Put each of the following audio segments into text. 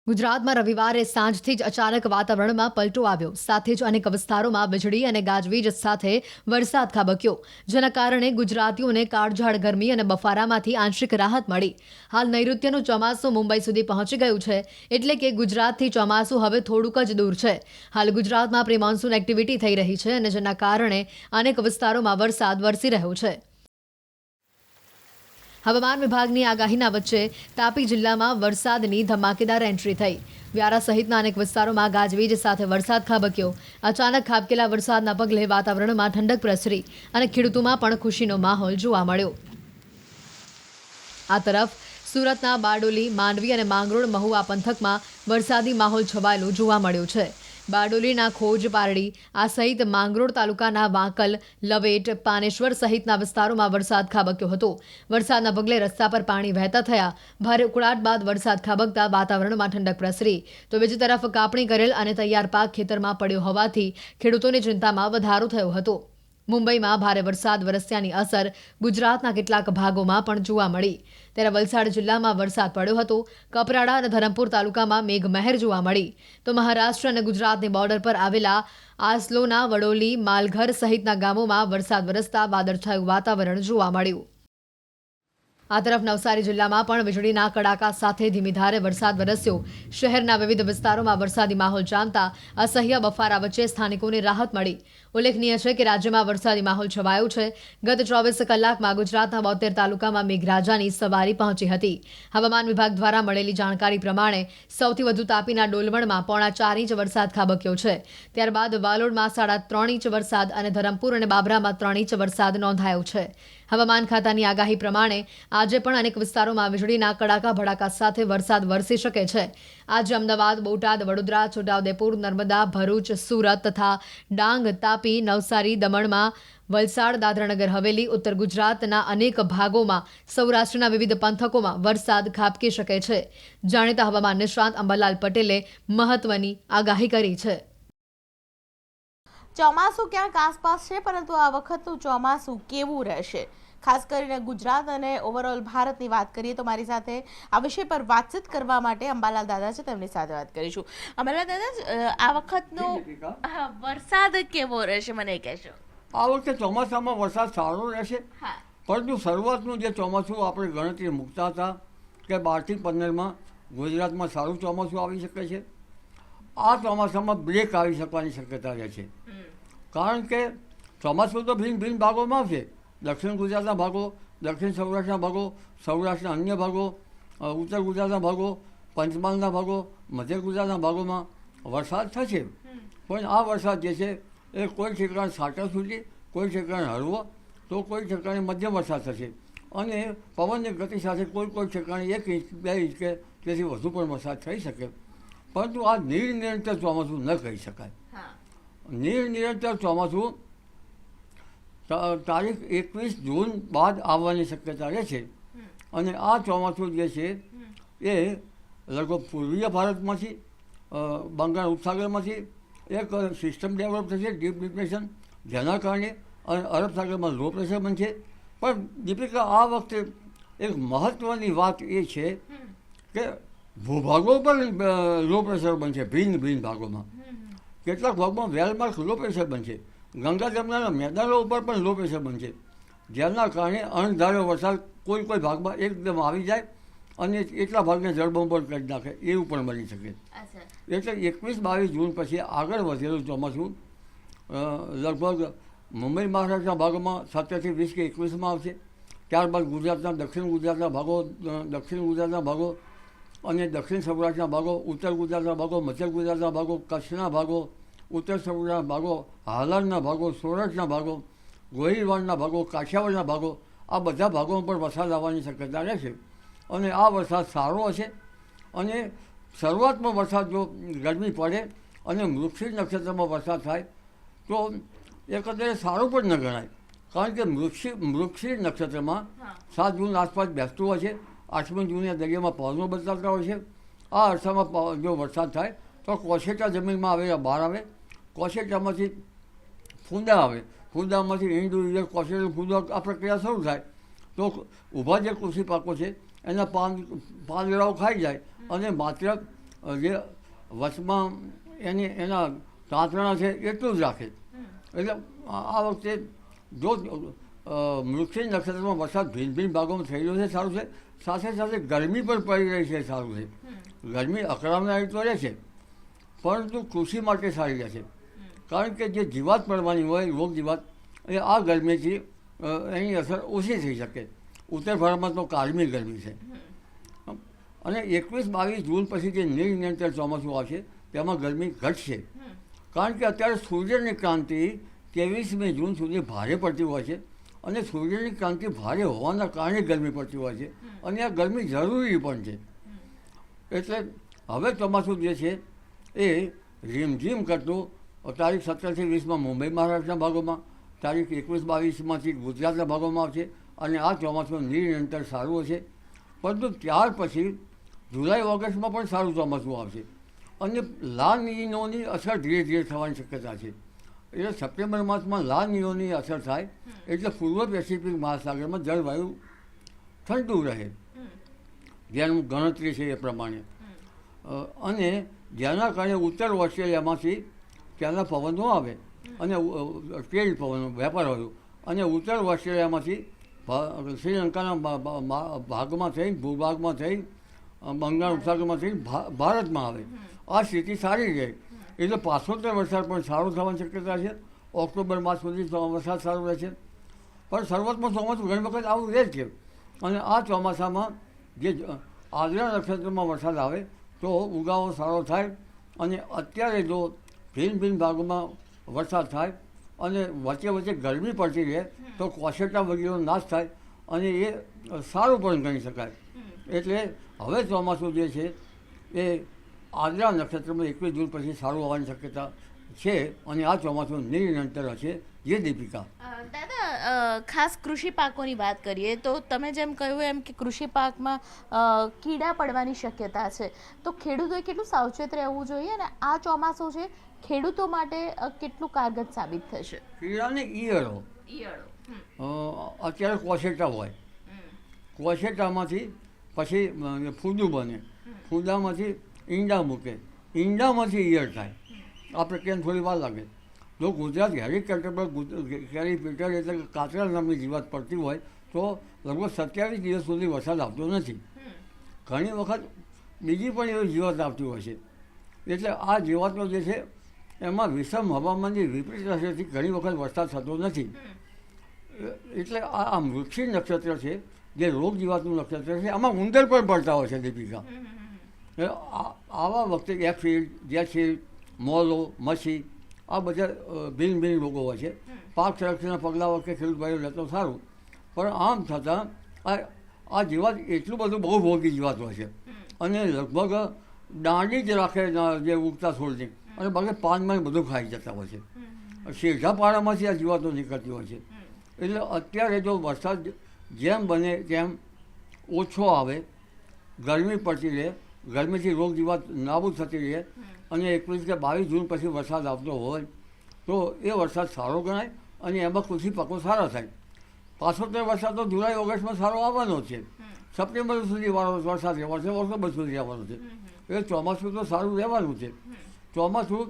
ગુજરાતમાં રવિવારે સાંજથી જ અચાનક વાતાવરણમાં પલટો આવ્યો. સાથે જ અનેક વિસ્તારોમાં વીજળી અને ગાજવીજ સાથે વરસાદ ખાબક્યો, જેના કારણે ગુજરાતીઓને કાળઝાળ ગરમી અને બફારામાંથી આંશિક રાહત મળી. હાલ નૈઋત્યનું ચોમાસું મુંબઈ સુધી પહોંચી ગયું છે, એટલે કે ગુજરાતથી ચોમાસું હવે થોડુંક જ દૂર છે. હાલ ગુજરાતમાં પ્રી મોન્સૂન એક્ટિવિટી થઈ રહી છે અને જેના કારણે અનેક વિસ્તારોમાં વરસાદ વરસી રહ્યો છે. હવામાન વિભાગની આગાહીના વચ્ચે તાપી જિલ્લામાં વરસાદની ધમાકેદાર એન્ટ્રી થઈ. વ્યારા સહિતના અનેક વિસ્તારોમાં ગાજવીજ સાથે વરસાદ ખાબક્યો. અચાનક ખાબકેલા વરસાદના પગલે વાતાવરણમાં ઠંડક પ્રસરી અને ખેડૂતોમાં પણ ખુશીનો માહોલ જોવા મળ્યો. આ તરફ સુરતના બારડોલી, માંડવી અને માંગરોળ મહુવા પંથકમાં વરસાદી માહોલ છવાયેલો જોવા મળ્યો છે. બારડોલીના ખોજ, પારડી આ સહિત માંગરોળ તાલુકાના વાંકલ, લવેટ, પાનેશ્વર સહિતના વિસ્તારોમાં વરસાદ ખાબક્યો હતો. વરસાદના પગલે રસ્તા પર પાણી વહેતા થયા. ભારે ઉકળાટ બાદ વરસાદ ખાબકતા વાતાવરણમાં ઠંડક પ્રસરી. તો બીજી તરફ કાપણી કરેલ અને તૈયાર પાક ખેતરમાં પડ્યો હોવાથી ખેડૂતોની ચિંતામાં વધારો થયો હતો. મુંબઈમાં ભારે વરસાદ વરસ્યાની અસર ગુજરાતના કેટલાક ભાગોમાં પણ જોવા મળી. ત્યારે વલસાડ જિલ્લામાં વરસાદ પડ્યો હતો. કપરાડા અને ધરમપુર તાલુકામાં મેઘમહેર જોવા મળી. તો મહારાષ્ટ્ર અને ગુજરાતની બોર્ડર પર આવેલા આસલોના, વડોલી, માલઘર સહિતના ગામોમાં વરસાદ વરસતા વાદળછાયું વાતાવરણ જોવા મળ્યું. આ તરફ નવસારી જિલ્લામાં પણ વીજળીના કડાકા સાથે ધીમીધારે વરસાદ વરસ્યો. શહેરના વિવિધ વિસ્તારોમાં વરસાદી માહોલ જામતા અસહ્ય બફારા વચ્ચે સ્થાનિકોને રાહત મળી. ઉલ્લેખનીય છે કે રાજ્યમાં વરસાદી માહોલ છવાયો છે. ગત 24 કલાકમાં ગુજરાતના 72 તાલુકામાં મેઘરાજાની સવારી પહોંચી હતી. હવામાન વિભાગ દ્વારા મળેલી જાણકારી પ્રમાણે સૌથી વધુ તાપીના ડોલવણમાં 4.5 ઇંચ વરસાદ ખાબક્યો છે. ત્યારબાદ વાલોડમાં 3.5 ઇંચ વરસાદ અને ધરમપુર અને બાબરામાં 3 ઇંચ વરસાદ નોંધાયો છે. હવામાન ખાતાની આગાહી પ્રમાણે આજે પણ અનેક વિસ્તારોમાં વીજળીના કડાકા ભડાકા સાથે વરસાદ વરસી શકે છે. આજે અમદાવાદ, બોટાદ, વડોદરા, છોટાઉદેપુર, નર્મદા, ભરૂચ, સુરત તથા ડાંગ, તાપી, નવસારી, દમણમાં, વલસાડ, દાદરાનગર હવેલી, ઉત્તર ગુજરાતના અનેક ભાગોમાં, સૌરાષ્ટ્રના વિવિધ પંથકોમાં વરસાદ ખાબકી શકે છે. જાણીતા હવામાન નિષ્ણાત અંબાલાલ પટેલે મહત્વની આગાહી કરી છે. ચોમાસું ક્યાંક આસપાસ છે, પરંતુ આ વખતનું ચોમાસું કેવું રહેશે, ખાસ કરીને ગુજરાત અને ઓવરઓલ ભારતની વાત કરીએ તો મારી સાથે આ વિષય પર વાતચીત કરવા માટે અંબાલાલ દાદા છે, તેમની સાથે વાત કરીશું. અંબાલાલ દાદા, આ વખતનો વરસાદ કેવો રહેશે મને કહેશો? આ વખતે ચોમાસામાં વરસાદ સારો રહેશે, પરંતુ શરૂઆતનું જે ચોમાસું આપણે ગણતરી મૂકતા હતા કે 12 થી 15માં ગુજરાતમાં સારું ચોમાસું આવી શકે છે, આ ચોમાસામાં બ્રેક આવી શકવાની શક્યતા રહે છે. કારણ કે ચોમાસું તો ભિન્ન ભિન્ન ભાગોમાં આવશે. દક્ષિણ ગુજરાતના ભાગો, દક્ષિણ સૌરાષ્ટ્રના ભાગો, સૌરાષ્ટ્રના અન્ય ભાગો, ઉત્તર ગુજરાતના ભાગો, પંચમહાલના ભાગો, મધ્ય ગુજરાતના ભાગોમાં વરસાદ થશે. પણ આ વરસાદ જે છે એ કોઈ ઠેકાણે છાંટા છૂટી, કોઈ ઠેકાણે હળવો, તો કોઈ ઠેકાણે મધ્યમ વરસાદ થશે. અને પવનની ગતિ સાથે કોઈ ઠેકાણે 1 ઇંચ, 2 ઇંચ કે તેથી વધુ પણ વરસાદ થઈ શકે. પરંતુ આ નિરનિરંતર ચોમાસું ન કહી શકાય. નિરનિરંતર ચોમાસું તારીખ 21 જૂન બાદ આવવાની શક્યતા રહે છે. અને આ ચોમાસું જે છે એ લગભગ પૂર્વીય ભારતમાંથી, બંગાળ ઉપસાગરમાંથી એક સિસ્ટમ ડેવલપ થશે, ડીપ ડિપ્રેશન, જેના કારણે અરબ સાગરમાં લો પ્રેશર બનશે. પણ દીપિકા, આ વખતે એક મહત્ત્વની વાત એ છે કે ભૂભાગો પર લો પ્રેશર બનશે. ભિન્ન ભિન્ન ભાગોમાં કેટલાક ભાગમાં વેલમાર્ક લો પ્રેશર બનશે. ગંગા જમનાના મેદાનો ઉપર પણ લો પ્રેશર બનશે, જેના કારણે અણધાર્યો વરસાદ કોઈ ભાગમાં એકદમ આવી જાય અને એટલા ભાગને જળબંબોળ કરી નાખે, એવું પણ બની શકે. એટલે 21-22 જૂન પછી આગળ વધેલું ચોમાસું લગભગ મુંબઈ મહારાષ્ટ્રના ભાગોમાં 17 થી 20 કે 21માં આવશે. ત્યારબાદ ગુજરાતના દક્ષિણ ગુજરાતના ભાગો અને દક્ષિણ સૌરાષ્ટ્રના ભાગો, ઉત્તર ગુજરાતના ભાગો, મધ્ય ગુજરાતના ભાગો, કચ્છના ભાગો, ઉત્તર સૌરાષ્ટ્રના ભાગો, હાલારના ભાગો, સોરઠના ભાગો, ગોહિલવાડના ભાગો, કાઠિયાવાડના ભાગો, આ બધા ભાગોમાં પણ વરસાદ આવવાની શક્યતા રહેશે. અને આ વરસાદ સારો હશે. અને શરૂઆતમાં વરસાદ જો ગરમી પડે અને મૃગશીર નક્ષત્રમાં વરસાદ થાય તો એકંદરે સારું પણ ન ગણાય. કારણ કે મૃગશીર નક્ષત્રમાં 7 જૂન આસપાસ બેસતું હોય છે. 8મી જૂને દરિયામાં પવનો બદલાતા હોય છે. આ અરસામાં જો વરસાદ થાય તો કોશેટા જમીનમાં આવેલા બહાર આવે. કોશેટામાંથી ફૂંદા આવે. ફૂંદામાંથી ઈંડું, કોશેટાનું ફૂંદો, આ પ્રક્રિયા શરૂ થાય તો ઊભા જે કૃષિ પાકો છે એના પાંદડાઓ ખાઈ જાય અને માત્ર જે વચમાં એના તાંતણા છે એટલું જ રાખે. એટલે આ વખતે જો મૃગશિર નક્ષત્રમાં વરસાદ ભિન્ન ભિન્ન ભાગોમાં થઈ રહ્યો છે સારું છે, સાથે સાથે ગરમી પણ પડી રહી છે સારું છે. ગરમી અકળાવનારી તો રહે છે, પરંતુ કૃષિ માટે સારી રહે છે. કારણ કે જે જીવાત પડવાની હોય, રોગ જીવાત, એ આ ગરમીથી એની અસર ઓછી થઈ શકે. ઉત્તર ભારતમાં તો કાળમી ગરમી છે. અને 21-22 જૂન પછી જે નિરનિરંતર ચોમાસું આવશે તેમાં ગરમી ઘટશે. કારણ કે અત્યારે સૂર્યની ક્રાંતિ 23મી જૂન સુધી ભારે પડતી હોય છે, અને સૂર્યની ક્રાંતિ ભારે હોવાના કારણે ગરમી પડતી હોય છે, અને આ ગરમી જરૂરી પણ છે. એટલે હવે ચોમાસું જે છે એ રીમઝીમ કરતું તારીખ 17થી 20માં મુંબઈ મહારાષ્ટ્રના ભાગોમાં, તારીખ 21-22માંથી ગુજરાતના ભાગોમાં આવશે, અને આ ચોમાસું નિરંતર સારું હશે. પરંતુ ત્યાર પછી જુલાઈ ઓગસ્ટમાં પણ સારું ચોમાસું આવશે, અને લા નિનોની અસર ધીરે ધીરે થવાની શક્યતા છે. એટલે સપ્ટેમ્બર માસમાં લા નિનોની અસર થાય એટલે પૂર્વ પેસિફિક મહાસાગરમાં જળવાયુ ઠંડુ રહે, જેનું ગણતરી છે એ પ્રમાણે. અને જેના કારણે ઉત્તર ઓસ્ટ્રેલિયામાંથી ત્યાંના પવનો આવે, અને ટ્રેડ પવનો, વેપાર વાયુ, અને ઉત્તર ઓસ્ટ્રેલિયામાંથી શ્રીલંકાના ભાગમાં થઈ, ભૂભાગમાં થઈ, બંગાળ ઉપસાગરમાં થઈ ભારતમાં આવે. આ સ્થિતિ સારી રહે એટલે પાછોતર વરસાદ પણ સારો થવાની શક્યતા છે. ઓક્ટોબર માસ સુધી વરસાદ સારો રહે છે. પણ શરૂઆતમાં ચોમાસું ઘણી વખત આવું રહે છે. અને આ ચોમાસામાં જે આદ્રા નક્ષત્રમાં વરસાદ આવે તો ઉગાવો સારો થાય. અને અત્યારે જો ભિન્ન ભિન્ન ભાગોમાં વરસાદ થાય અને વચ્ચે વચ્ચે ગરમી પડતી રહે તો કોશેટા વગેરેનો નાશ થાય, અને એ સારું પણ ગણી શકાય. એટલે હવે ચોમાસું જે છે એ આદ્રા નક્ષત્રમાં 21 જૂન પછી સારું આવવાની શક્યતા છે, અને આ ચોમાસું નિરંતર હશે. જે દીપિકા દાદા, ખાસ કૃષિ પાકોની વાત કરીએ તો તમે જેમ કહ્યું એમ કે કૃષિ પાકમાં કીડા પડવાની શક્યતા છે, તો ખેડૂતોએ કેટલું સાવચેત રહેવું જોઈએ, અને આ ચોમાસું છે ખેડૂતો માટે કેટલું કારગર સાબિત થશે? કીડાને ઈયળો અત્યારે કોશેટા હોય, કોશેટામાંથી પછી ફૂદું બને, ફૂદામાંથી ઈંડા મૂકે, ઈંડામાંથી ઈયળ થાય. આ પ્રક્રિયાને થોડી વાર લાગે. જો ગુજરાત હેલિકોપ્ટર પર કેરીપીટર એટલે કે કાતરા નામની જીવાત પડતી હોય તો લગભગ 27 દિવસ સુધી વરસાદ આવતો નથી. ઘણી વખત બીજી પણ એવી જીવાત આવતી હોય છે. એટલે આ જીવાતો જે છે એમાં વિષમ હવામાનની વિપરીત અસરથી ઘણી વખત વરસાદ થતો નથી. એટલે આ મૃગશિર નક્ષત્ર છે જે રોગ જીવાતનું નક્ષત્ર છે, આમાં ઉંદર પણ પડતા હોય છે દીપિકા. આવા વખતે એફિડ, જેસીડ, મોલો, મસી, આ બધા ભિન્ન ભિન્ન રોગો હોય છે. પાક સંરક્ષણના પગલાં વખતે ખેડૂત ભાઈઓ લેતો સારું, પણ આમ છતાં આ જીવાત એટલું બધું બહુ ભોગી જીવાત હોય છે, અને લગભગ દાંડી જ રાખે જે ઉગતા છોડની, અને બાકી પાનમાં બધું ખાઈ જતા હોય છે. સીધા પાડામાંથી આ જીવાતો નીકળતી હોય છે. એટલે અત્યારે જો વરસાદ જેમ બને તેમ ઓછો આવે, ગરમી પડતી રહે, ગરમીથી રોગ જીવાત નાબૂદ થતી રહે, અને 21 કે 22 જૂન પછી વરસાદ આવતો હોય તો એ વરસાદ સારો ગણાય, અને એમાં કૃષિ પાકો સારા થાય. પાછોતર વરસાદ તો જુલાઈ ઓગસ્ટમાં સારો આવવાનો છે. સપ્ટેમ્બર સુધી વરસાદ રહેવાનો છે, ઓક્ટોબર સુધી રહેવાનો છે. એટલે ચોમાસું તો સારું રહેવાનું છે. ચોમાસું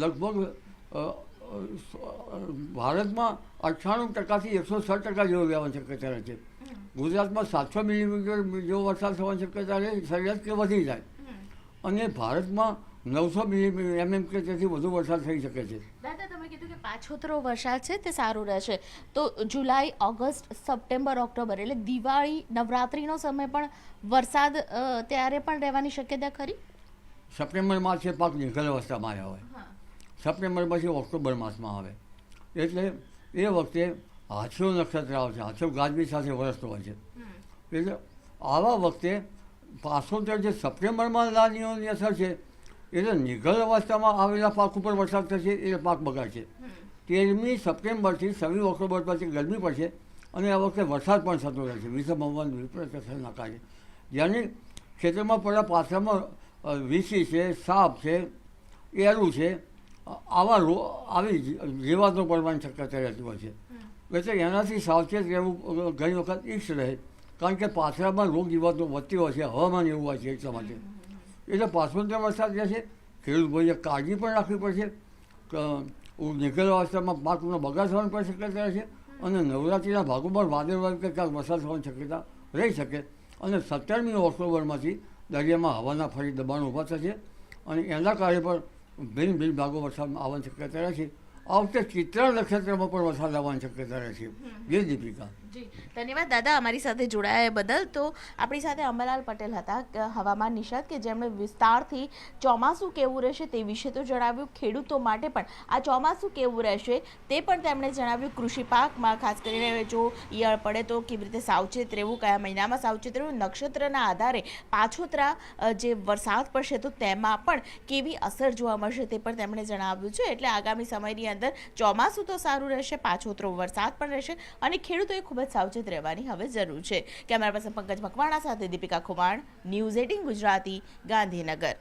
લગભગ ભારતમાં 98%થી 106% જેવો રહેવાની શક્યતા રહે છે. ગુજરાતમાં 700 મિલીમીટર જેવો વરસાદ થવાની શક્યતા રહે, સરેરાશ કે વધી જાય. અને ભારતમાં 900 mm કે તેથી વધુ વરસાદ થઈ શકે છે. દાદા, તમે કીધું કે પાછોતરો વરસાદ છે તે સારું રહેશે, તો જુલાઈ, ઓગસ્ટ, સપ્ટેમ્બર, ઓક્ટોબર એટલે દિવાળી, નવરાત્રિનો સમય પણ વરસાદ ત્યારે પણ રહેવાની શક્યતા ખરી? સપ્ટેમ્બર માસ છે પાક નિકલ અવસ્થામાં આવ્યા હોય, સપ્ટેમ્બર પછી ઓક્ટોબર માસમાં આવે. એટલે એ વખતે હાથીઓ નક્ષત્ર આવે છે, હાથીઓ ગાજવી સાથે વરસતો હોય છે. એટલે આવા વખતે પાછોતર જે સપ્ટેમ્બરમાં લાનીઓની અસર છે એટલે નિગલ અવસ્થામાં આવેલા પાક ઉપર વરસાદ થશે એટલે પાક બગાડશે. 13મી સપ્ટેમ્બરથી 26 ઓક્ટોબર પછી ગરમી પડશે, અને આ વખતે વરસાદ પણ થતો રહેશે વિષમ હવામાન વિપરીત અસરના કારણે. જેની ખેતરમાં પડ્યા પાછળમાં વીસી છે, સાપ છે, એરું છે, આવી જીવાતો પડવાની શક્યતા રહેતી હોય છે. એટલે એનાથી સાવચેત રહેવું ઘણી વખત ઈચ્છ રહે, કારણ કે પાછળમાં રોગ જીવાતો વધતી હોય છે, હવામાન એવું હોય છે એટલા માટે. એટલે પાછો વરસાદ રહેશે. ખેડૂત ભાઈએ કાળજી પણ રાખવી પડશે કે નીકળેલા અવસ્થામાં પાકનો બગાડ થવાની પણ શક્યતા રહેશે અને નવરાત્રિના ભાગોમાં વાદળ કે ક્યાંક વરસાદ થવાની શક્યતા રહી શકે. અને 17મી ઓક્ટોબરમાંથી દરિયામાં હવાના ફરી દબાણ ઊભા થશે અને એના કારણે પણ ભિન્ન ભિન્ન ભાગો વરસાદ આવવાની શક્યતા રહેશે. આ વખતે ચિત્રા નક્ષત્રમાં પણ વરસાદ આવવાની શક્યતા રહેશે. જે દીપિકા. જી ધન્યવાદ દાદા અમારી સાથે જોડાયા બદલ. તો આપણી સાથે અંબાલાલ પટેલ હતા હવામાન નિષ્ણાત કે જેમણે વિસ્તારથી ચોમાસું કેવું રહેશે તે વિશે તો જણાવ્યું, ખેડૂતો માટે પણ આ ચોમાસું કેવું રહેશે તે પણ તેમણે જણાવ્યું. કૃષિ પાકમાં ખાસ કરીને જો ઈયળ પડે તો કેવી રીતે સાવચેત રહેવું, કયા મહિનામાં સાવચેત રહેવું, નક્ષત્રના આધારે પાછોતરા જે વરસાદ પડશે તો તેમાં પણ કેવી અસર જોવા મળશે તે પણ તેમણે જણાવ્યું છે. એટલે આગામી સમયની અંદર ચોમાસું તો સારું રહેશે, પાછોતરો વરસાદ પણ રહેશે અને ખેડૂતોએ ખૂબ જ સાવચેત રહેવાની હવે જરૂર છે. કેમેરા પર્સન પંકજ મકવાણા સાથે દીપિકા ખુમાણ, ન્યૂઝ 18 ગુજરાતી, ગાંધીનગર.